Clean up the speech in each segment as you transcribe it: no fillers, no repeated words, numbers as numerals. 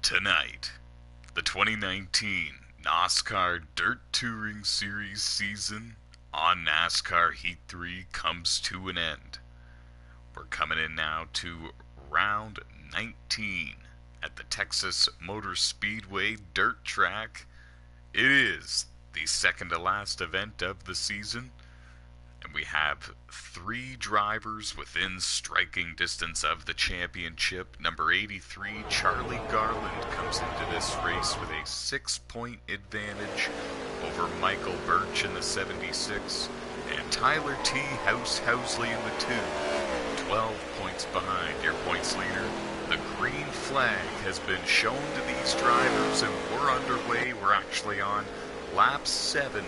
Tonight, the 2019 NOSSCAR Dirt Touring Series season on NASCAR Heat 3 comes to an end. We're coming in now to round 19 at the Texas Motor Speedway dirt track. It is the second to last event of the season, and we have three drivers within striking distance of the championship. Number 83, Charlie Garland, comes into this race with a 6-point advantage over Michael Birch in the 76, and Tyler T. Housley in the 2, 12 points behind. Your points leader, the green flag has been shown to these drivers, and we're underway. We're actually on lap 7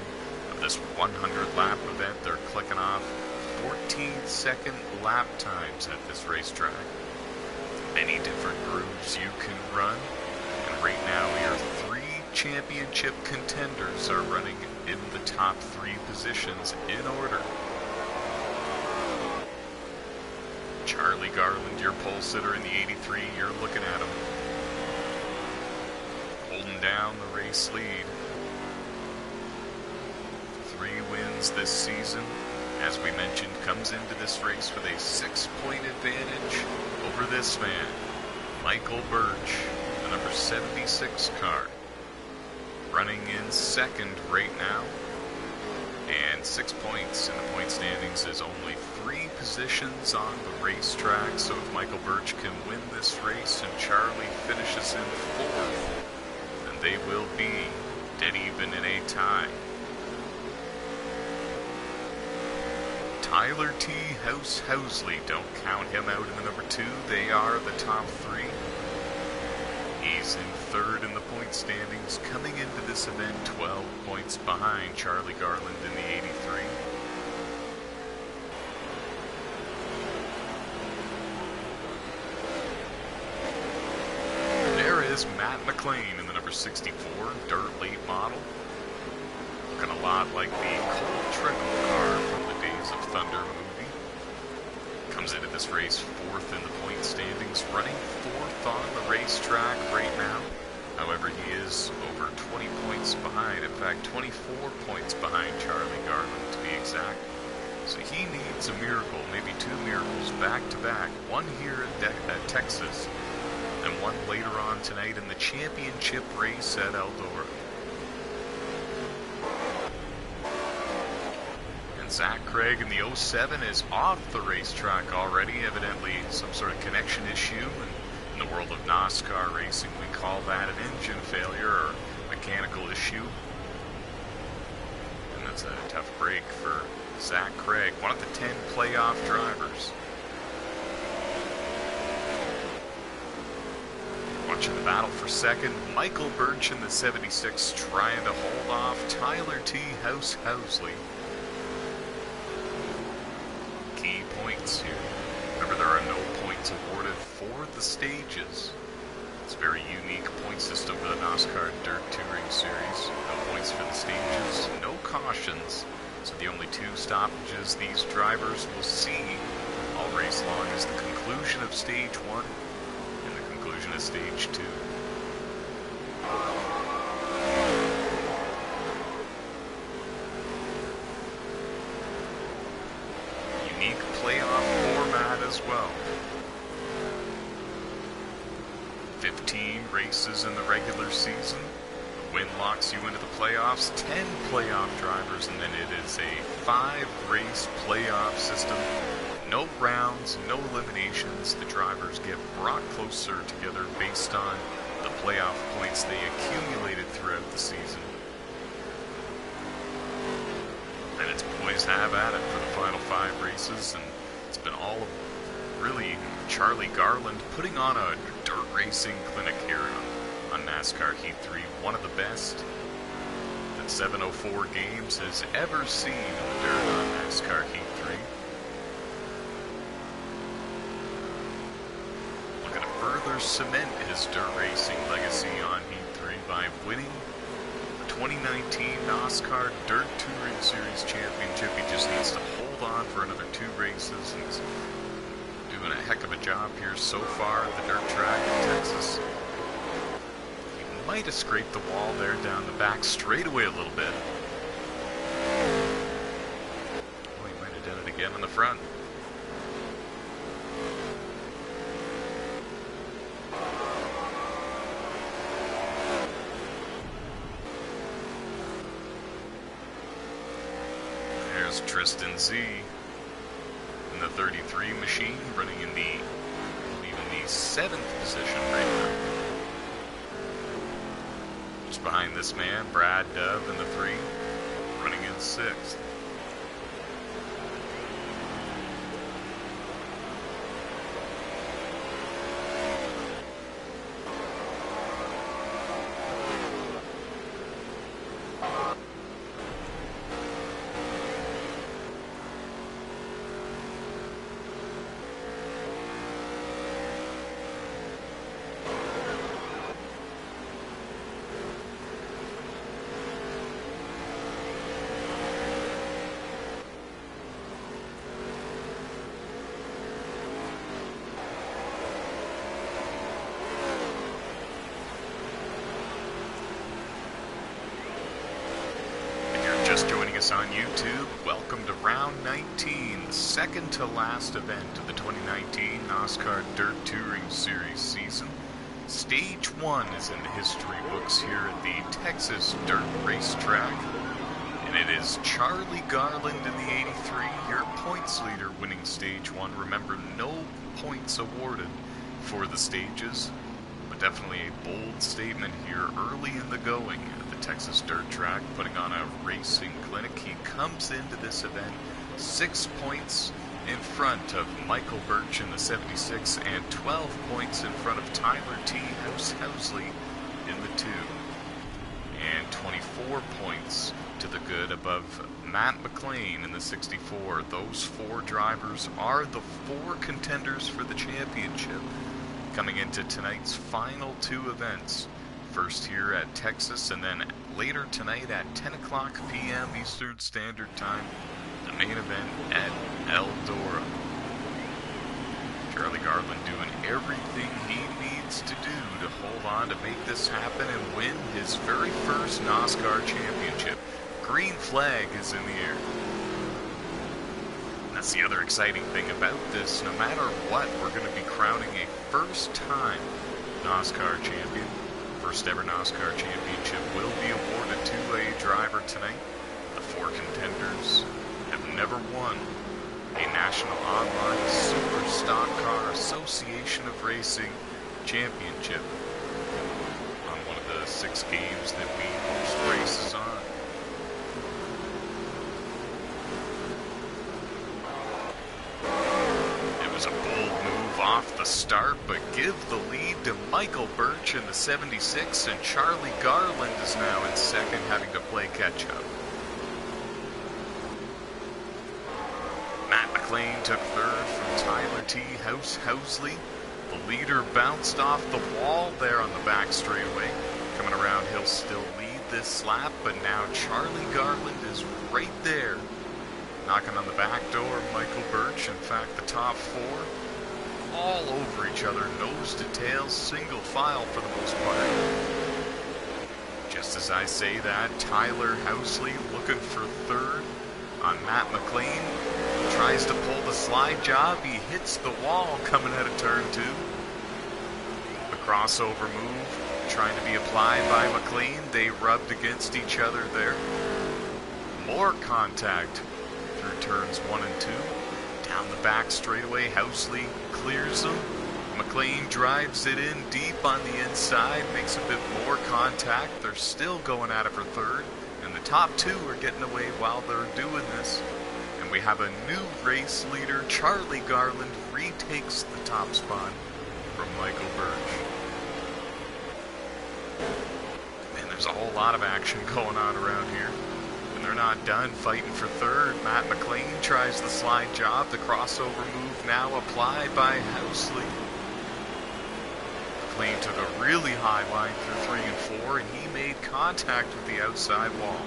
of this 100-lap event. They're clicking off 14-second lap times at this racetrack. Many different grooves you can run, and right now your three championship contenders are running in the top 3 positions in order. Charlie Garland, your pole sitter in the 83, you're looking at him, holding down the race lead. 3 wins this season, as we mentioned, comes into this race with a 6-point advantage over this man, Michael Birch, the number 76 car, running in second right now, and 6 points in the point standings is only 3 positions on the racetrack. So if Michael Birch can win this race and Charlie finishes in 4th, then they will be dead even in a tie. Tyler T. Housley, don't count him out in the number 2. They are the top 3. He's in 3rd in the point standings, coming into this event 12 points behind Charlie Garland in the 83. There is Matt McLean in the number 64, dirt late model. Looking a lot like the Cole Trickle car from the Days of Thunder movie. Comes into this race 4th in the point standings, running 4th on the racetrack right now. However, he is over 20 points behind, in fact 24 points behind Charlie Garland to be exact. So he needs a miracle, maybe 2 miracles back to back, one here at Texas and one later on tonight in the championship race at Eldora. Zach Craig in the 07 is off the racetrack already, evidently some sort of connection issue. In the world of NASCAR racing, we call that an engine failure or mechanical issue. And that's a tough break for Zach Craig, one of the 10 playoff drivers. Watching the battle for second, Michael Birch in the 76 trying to hold off Tyler T. Housley. Key points here. Remember, there are no points awarded for the stages. It's a very unique point system for the NASCAR Dirt Touring Series. No points for the stages, no cautions. So the only 2 stoppages these drivers will see all race long is the conclusion of stage 1 and the conclusion of stage 2. Unique playoff format as well. 15 races in the regular season. The win locks you into the playoffs. 10 playoff drivers, and then it is a 5-race playoff system. No rounds, no eliminations. The drivers get brought closer together based on the playoff points they accumulated throughout the season. And it's poised to have at it for the final 5 races, and it's been all really Charlie Garland putting on a dirt racing clinic here on NASCAR Heat 3, one of the best that 704 Games has ever seen in the dirt on NASCAR Heat 3. Looking to further cement his dirt racing legacy on Heat 3 by winning 2019 NASCAR Dirt Touring Series Championship. He just needs to hold on for another 2 races, and he's doing a heck of a job here so far at the dirt track in Texas. might have scraped the wall there down the back straightaway a little bit. Oh, he might have done it again on the front. There's Tristan Z in the 33 machine, running in the 7th position right now. Just behind this man, Brad Dove in the 3, running in 6th. On YouTube, welcome to round 19, the second to last event of the 2019 NASCAR Dirt Touring Series season. Stage 1 is in the history books here at the Texas Dirt Racetrack, and it is Charlie Garland in the 83, your points leader, winning Stage 1. Remember, no points awarded for the stages, but definitely a bold statement here early in the going. Texas Dirt Track, putting on a racing clinic. He comes into this event 6 points in front of Michael Birch in the 76 and 12 points in front of Tyler T. Housley in the 2. And 24 points to the good above Matt McLean in the 64. Those 4 drivers are the 4 contenders for the championship coming into tonight's final 2 events. First here at Texas, and then later tonight at 10 o'clock p.m. Eastern Standard Time, the main event at Eldora. Charlie Garland doing everything he needs to do to hold on to make this happen and win his very first NASCAR championship. Green flag is in the air. And that's the other exciting thing about this. No matter what, we're going to be crowning a first-time NASCAR champion. First ever NASCAR championship will be awarded to a driver tonight. The 4 contenders have never won a National Online Super Stock Car Association of Racing championship on one of the 6 games that we host races on. Off the start, but give the lead to Michael Birch in the 76, and Charlie Garland is now in second, having to play catch-up. Matt McLean took third from Tyler T. Housley. The leader bounced off the wall there on the back straightaway. Coming around, he'll still lead this lap, but now Charlie Garland is right there. Knocking on the back door of Michael Birch. In fact, the top 4 all over each other, nose to tail, single file for the most part. Just as I say that, Tyler Housley looking for third on Matt McLean. Tries to pull the slide job. He hits the wall coming out of turn 2. The crossover move trying to be applied by McLean. They rubbed against each other there. More contact through turns 1 and 2. Down the back straightaway, Housley clears them. McLean drives it in deep on the inside, makes a bit more contact. They're still going at it for third, and the top 2 are getting away while they're doing this. And we have a new race leader. Charlie Garland retakes the top spot from Michael Birch. Man, there's a whole lot of action going on around here. They're not done fighting for third. Matt McLean tries the slide job. The crossover move now applied by Housley. McLean took a really high line through 3 and 4, and he made contact with the outside wall.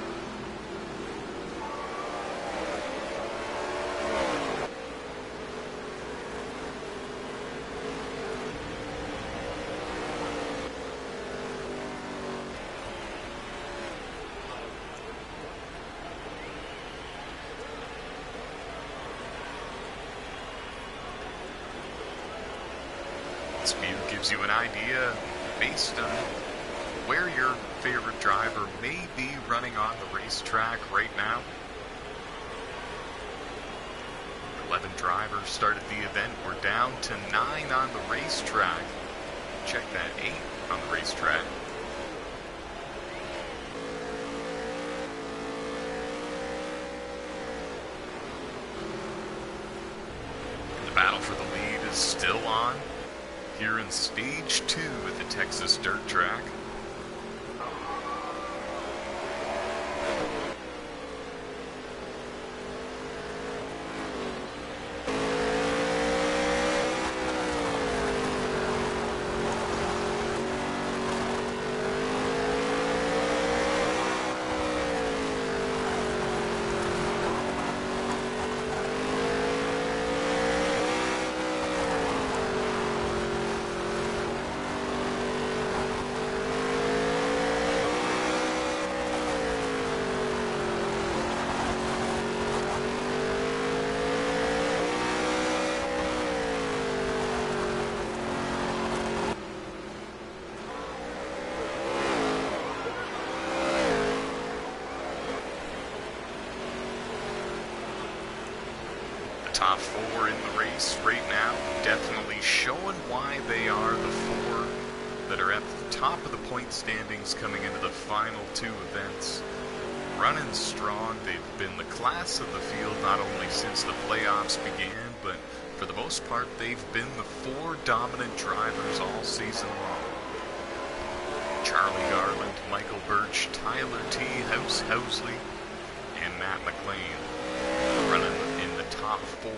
This view gives you an idea based on where your favorite driver may be running on the racetrack right now. 11 drivers started the event. We're down to 9 on the racetrack. Check that, 8 on the racetrack. The battle for the lead is still on here in Stage 2 at the Texas Dirt Track. Top 4 in the race right now, definitely showing why they are the 4 that are at the top of the point standings coming into the final 2 events. Running strong, they've been the class of the field not only since the playoffs began, but for the most part they've been the 4 dominant drivers all season long. Charlie Garland, Michael Birch, Tyler T, House Housley, and Matt McLean running in the top 4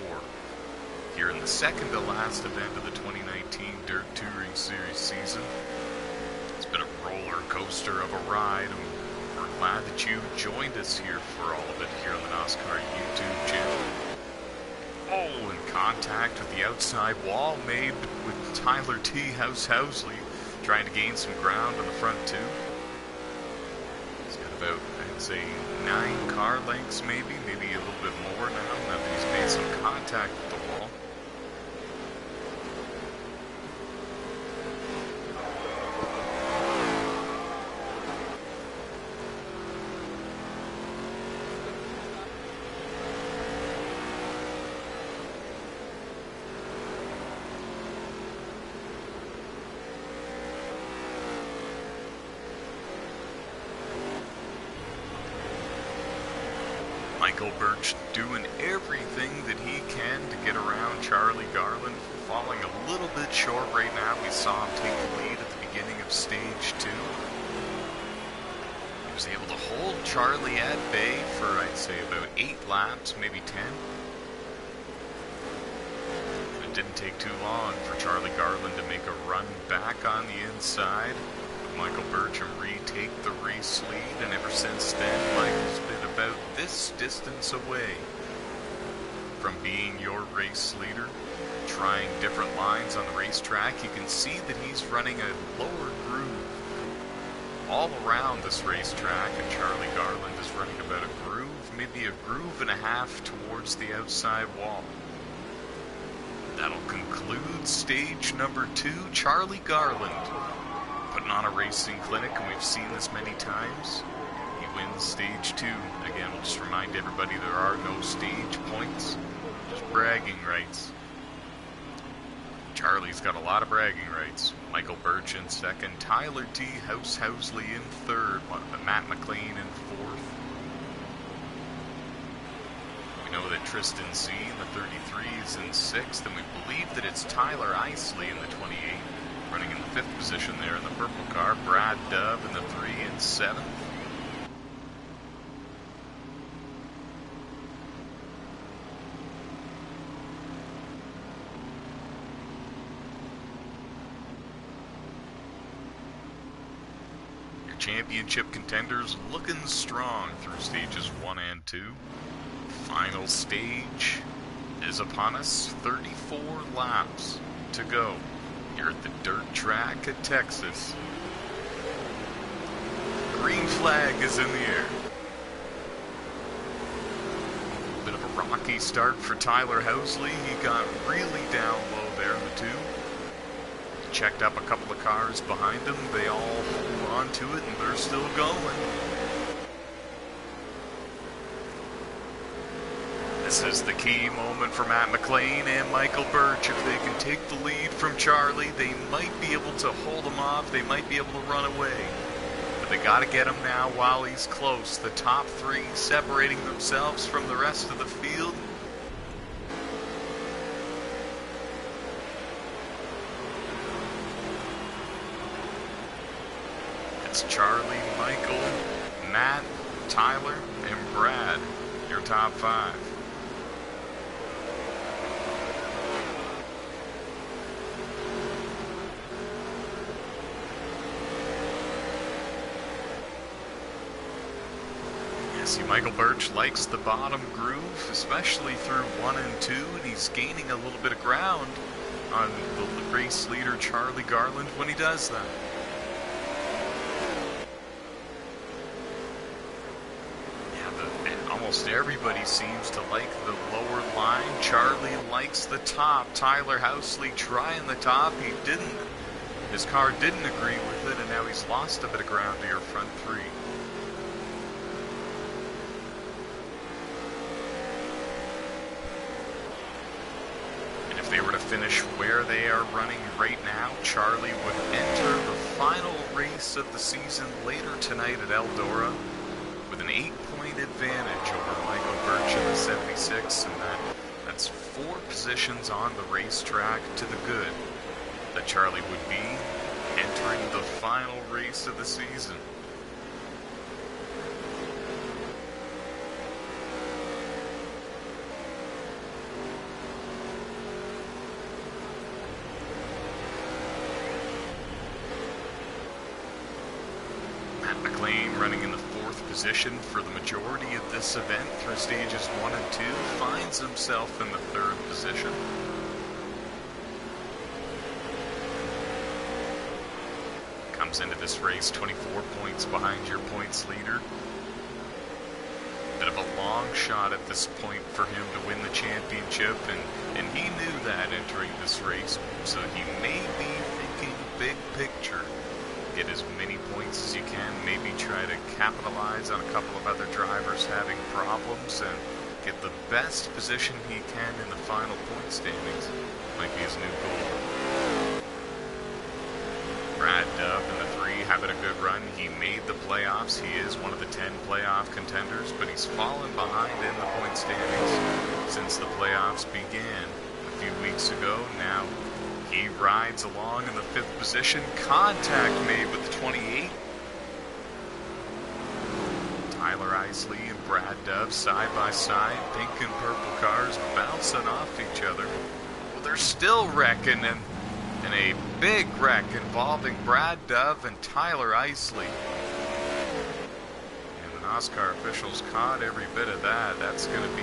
here in the second to last event of the 2019 Dirt Touring Series season. It's been a roller coaster of a ride, and we're glad that you joined us here for all of it here on the NOSSCAR YouTube channel. Oh, and contact with the outside wall made with Tyler T, House Housley, trying to gain some ground on the front 2. He's got about, I'd say, 9 car lengths maybe a little bit more now that he's made some contact with the wall. Michael Birch doing everything that he can to get around Charlie Garland, falling a little bit short right now. We saw him take the lead at the beginning of Stage 2. He was able to hold Charlie at bay for, I'd say, about 8 laps, maybe 10. It didn't take too long for Charlie Garland to make a run back on the inside. Michael Bircham retake the race lead, and ever since then, Michael's been about this distance away from being your race leader. Trying different lines on the racetrack, you can see that he's running a lower groove all around this racetrack, and Charlie Garland is running about a groove, maybe a groove and a half towards the outside wall. That'll conclude stage number 2. Charlie Garland putting on a racing clinic, and we've seen this many times. He wins stage 2. Again, we'll just remind everybody there are no stage points, just bragging rights. Charlie's got a lot of bragging rights. Michael Birch in second, Tyler T, House Housley in third, Matt McLean in fourth. We know that Tristan Z in the 33 is in sixth, and we believe that it's Tyler Isley in the 28. Running in the 5th position there in the purple car. Brad Dove in the 3 and 7th. Your championship contenders looking strong through stages 1 and 2. Final stage is upon us. 34 laps to go. You're at the dirt track at Texas. Green flag is in the air. A bit of a rocky start for Tyler Housley. He got really down low there in the 2. checked up a couple of cars behind him. They all hold on to it, and they're still going. This is the key moment for Matt McLean and Michael Birch. If they can take the lead from Charlie, they might be able to hold him off. They might be able to run away. But they got to get him now while he's close. The top three separating themselves from the rest of the field. It's Charlie, Michael, Matt, Tyler, and Brad, your top five. See, Michael Birch likes the bottom groove, especially through 1 and 2, and he's gaining a little bit of ground on the race leader, Charlie Garland, when he does that. Yeah, almost everybody seems to like the lower line. Charlie likes the top. Tyler Housley trying the top. He didn't. His car didn't agree with it, and now he's lost a bit of ground to your front three. If they were to finish where they are running right now, Charlie would enter the final race of the season later tonight at Eldora with an 8-point advantage over Michael Birch in the 76, and that's 4 positions on the racetrack to the good that Charlie would be entering the final race of the season. McLean running in the 4th position for the majority of this event through stages 1 and 2, finds himself in the 3rd position. Comes into this race 24 points behind your points leader. Bit of a long shot at this point for him to win the championship, and he knew that entering this race, so he may be thinking big picture. Get as many points as you can, maybe try to capitalize on a couple of other drivers having problems, and get the best position he can in the final point standings. Might be his new goal. Brad Dove in the 3 having a good run. He made the playoffs. He is one of the 10 playoff contenders, but he's fallen behind in the point standings since the playoffs began a few weeks ago. Now he rides along in the 5th position. Contact made with the 28. Tyler Isley and Brad Dove side by side. Pink and purple cars bouncing off each other. Well, they're still wrecking, and a big wreck involving Brad Dove and Tyler Isley. And the NOSSCAR officials caught every bit of that. That's going to be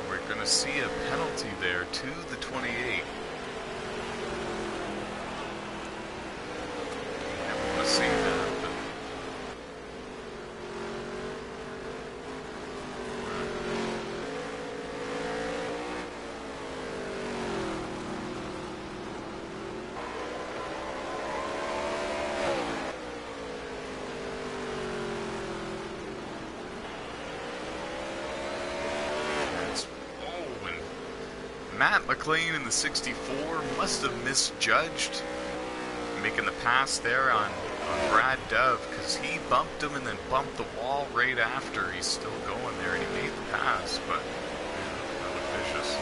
we're going to see a penalty there to the 28. Never want to see that, but Matt McLean in the 64 must have misjudged making the pass there on Brad Dove, because he bumped him and then bumped the wall right after. He's still going there, and he made the pass, but that looked vicious.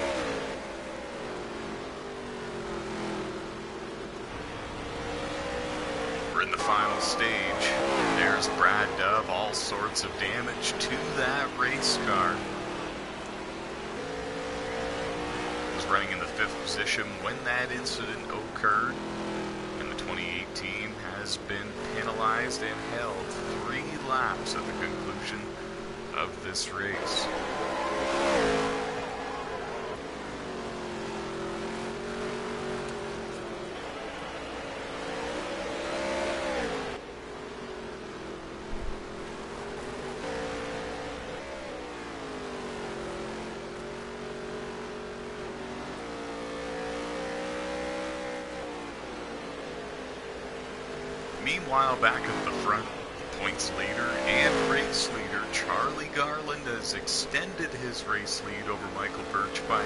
We're in the final stage. There's Brad Dove, all sorts of damage to that race car. Running in the 5th position when that incident occurred, and the 2018 has been penalized and held 3 laps at the conclusion of this race. Meanwhile, back at the front, points leader and race leader Charlie Garland has extended his race lead over Michael Birch by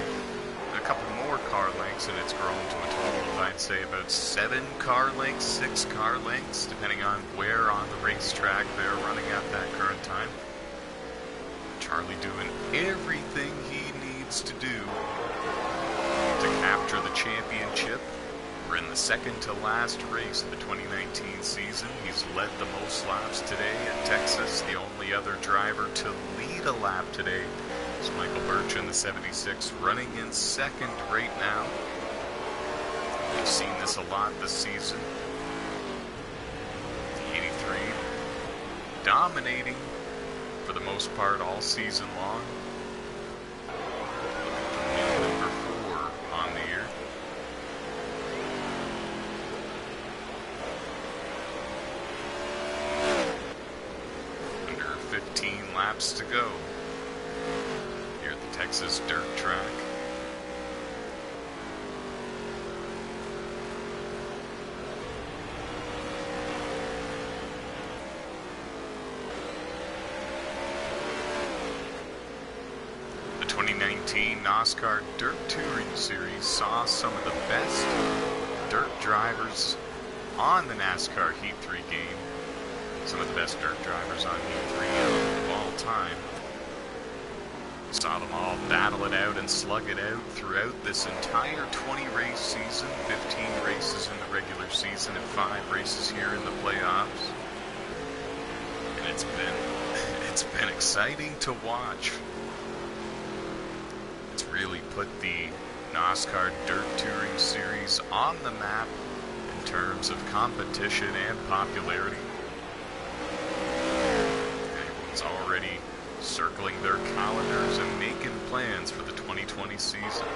a couple more car lengths, and it's grown to a total of, I'd say, about 7 car lengths, 6 car lengths, depending on where on the racetrack they're running at that current time. Charlie doing everything he needs to do to capture the championship. We're in the second to last race of the 2019 season. He's led the most laps today at Texas. The only other driver to lead a lap today is Michael Birch in the 76, running in second right now. We've seen this a lot this season. The 83 dominating for the most part all season long. Looking for new number 4 on the year. Under 15 laps to go here at the Texas dirt track. The 2019 NOSSCAR Dirt Touring Series saw some of the best dirt drivers on the NASCAR Heat 3 game. Some of the best dirt drivers on Heat 3 of all time. Saw them all battle it out and slug it out throughout this entire 20-race season. 15 races in the regular season and 5 races here in the playoffs. And it's been exciting to watch. It's really put the NOSSCAR Dirt Touring Series on the map in terms of competition and popularity. Everyone's already circling their calendars and making plans for the 2020 season.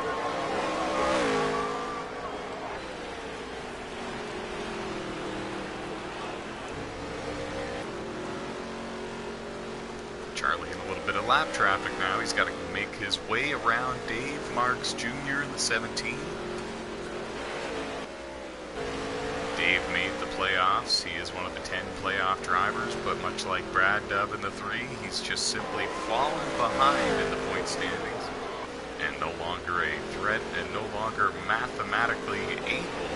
Charlie in a little bit of lap traffic now. He's got to make his way around Dave Marks Jr. in the 17. Dave made the playoffs. He is one of the 10 playoff drivers, but much like Brad Dove in the 3, he's just simply fallen behind in the point standings and no longer a threat and no longer mathematically able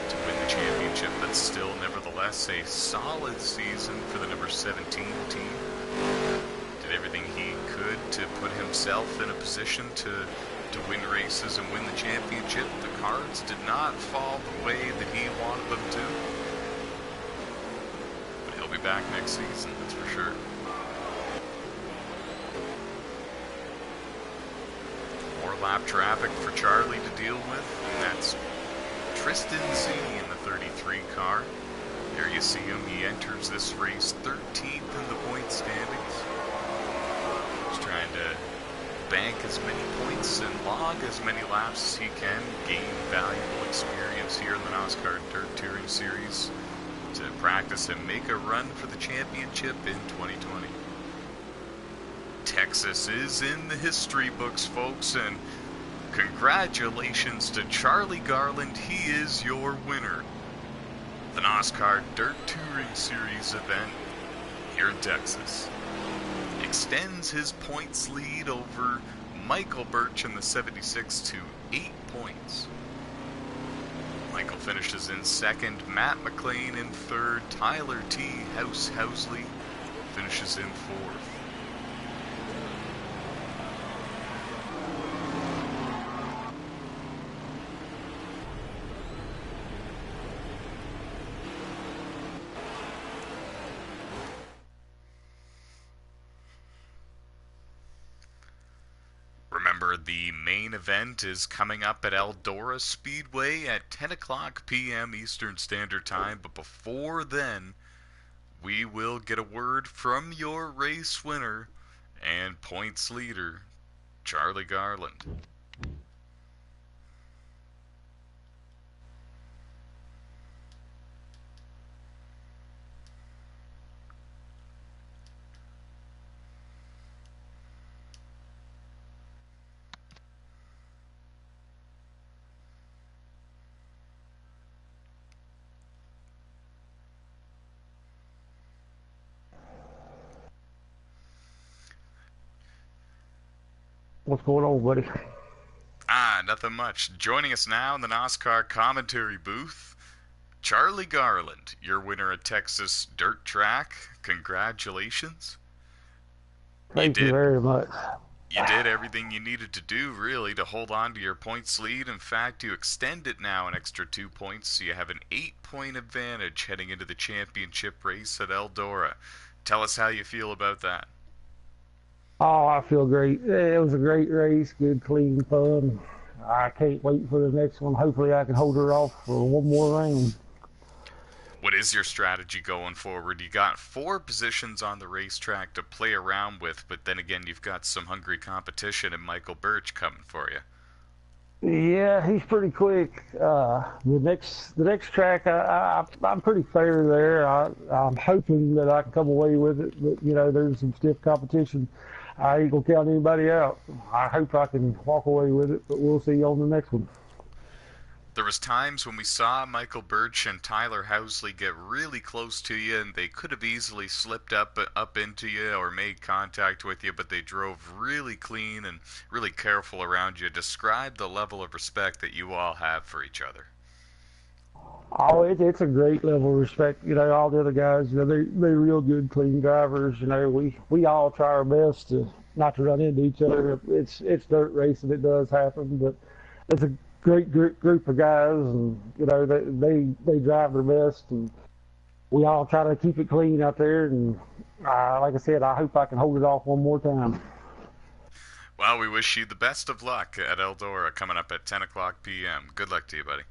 to win the championship. But still, nevertheless, a solid season for the number 17 team. Did everything he could to put himself in a position to win races and win the championship. The cards did not fall the way that he wanted them to. But he'll be back next season, that's for sure. More lap traffic for Charlie to deal with, and that's Tristan Z in the 33 car. There you see him. He enters this race 13th in the point standings. He's trying to bank as many points and log as many laps as he can, gain valuable experience here in the NOSSCAR Dirt Touring Series to practice and make a run for the championship in 2020. Texas is in the history books, folks, and congratulations to Charlie Garland. He is your winner. The NOSSCAR Dirt Touring Series event here in Texas extends his points lead over Michael Birch in the 76 to 8 points. Michael finishes in second, Matt McLean in third, Tyler T. Housley finishes in fourth. Remember, the main event is coming up at Eldora Speedway at 10 o'clock p.m. Eastern Standard Time, but before then, we will get a word from your race winner and points leader, Charlie Garland. What's going on, buddy? Nothing much. Joining us now in the NOSSCAR commentary booth, Charlie Garland, your winner at Texas Dirt Track. Congratulations. You Thank you did very much. you did everything you needed to do really to hold on to your points lead. In fact, you extend it now an extra 2 points, so you have an 8 point advantage heading into the championship race at Eldora. Tell us how you feel about that. Oh, I feel great. It was a great race, good, clean, fun. I can't wait for the next one. Hopefully, I can hold her off for one more round. What is your strategy going forward? You got 4 positions on the racetrack to play around with, but then again, you've got some hungry competition and Michael Birch coming for you. Yeah, he's pretty quick. The next track, I'm pretty fair there. I'm hoping that I can come away with it, but there's some stiff competition. I ain't gonna count anybody out. I hope I can walk away with it, but we'll see on the next one. There was times when we saw Michael Birch and Tyler Housley get really close to you, and they could have easily slipped up into you or made contact with you, but they drove really clean and really careful around you. Describe the level of respect that you all have for each other. Oh, it's a great level of respect. All the other guys, they're real good, clean drivers. We all try our best to not to run into each other. It's dirt racing, it does happen, but it's a great group of guys, and they drive their best, and we all try to keep it clean out there. And like I said, I hope I can hold it off one more time. Well, we wish you the best of luck at Eldora coming up at 10 o'clock p.m. Good luck to you, buddy.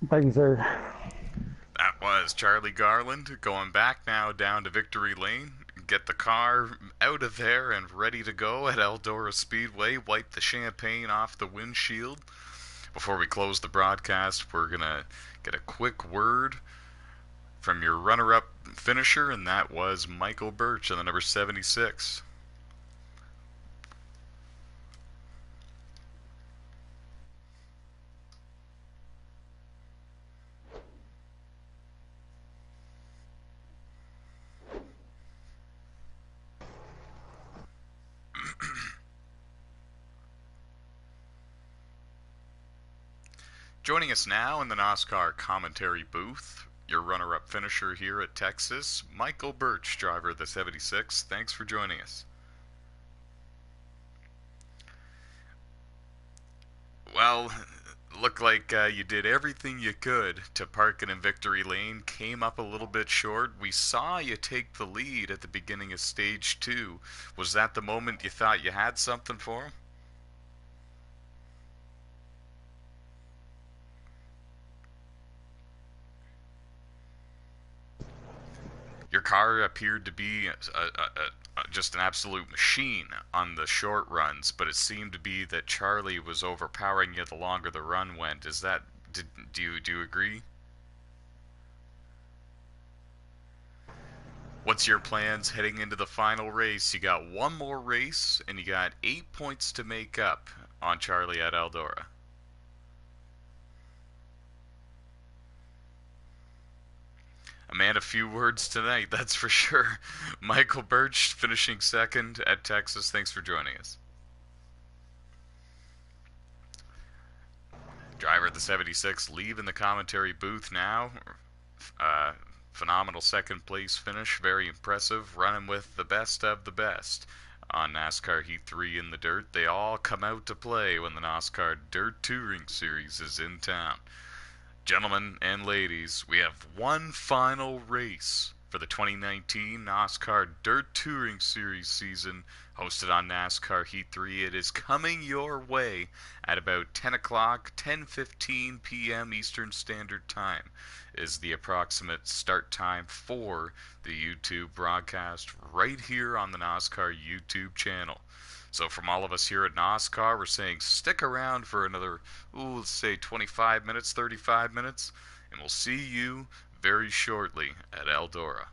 Thank you, sir. That was Charlie Garland going back now down to Victory Lane. Get the car out of there and ready to go at Eldora Speedway. Wipe the champagne off the windshield. Before we close the broadcast, we're going to get a quick word from your runner-up finisher, and that was Michael Birch on the number 76. Joining us now in the NOSSCAR commentary booth, your runner-up finisher here at Texas, Michael Birch, driver of the 76. Thanks for joining us. Well, looked like you did everything you could to park it in Victory Lane. Came up a little bit short. We saw you take the lead at the beginning of Stage 2. Was that the moment you thought you had something for him? Your car appeared to be just an absolute machine on the short runs, but it seemed to be that Charlie was overpowering you the longer the run went. Is that do you agree? What's your plans heading into the final race? You got one more race, and you got 8 points to make up on Charlie at Eldora. A man of few words tonight, that's for sure. Michael Birch finishing second at Texas. Thanks for joining us. Driver at the 76 leaving the commentary booth now. Phenomenal second place finish. Very impressive. Running with the best of the best on NASCAR Heat 3 in the dirt. They all come out to play when the NASCAR Dirt Touring Series is in town. Gentlemen and ladies, we have one final race for the 2019 NASCAR Dirt Touring Series season hosted on NASCAR Heat 3. It is coming your way at about 10 o'clock, 10:15 p.m. Eastern Standard Time is the approximate start time for the YouTube broadcast right here on the NASCAR YouTube channel. So from all of us here at NASCAR, we're saying stick around for another, let's say 25 minutes, 35 minutes, and we'll see you very shortly at Eldora.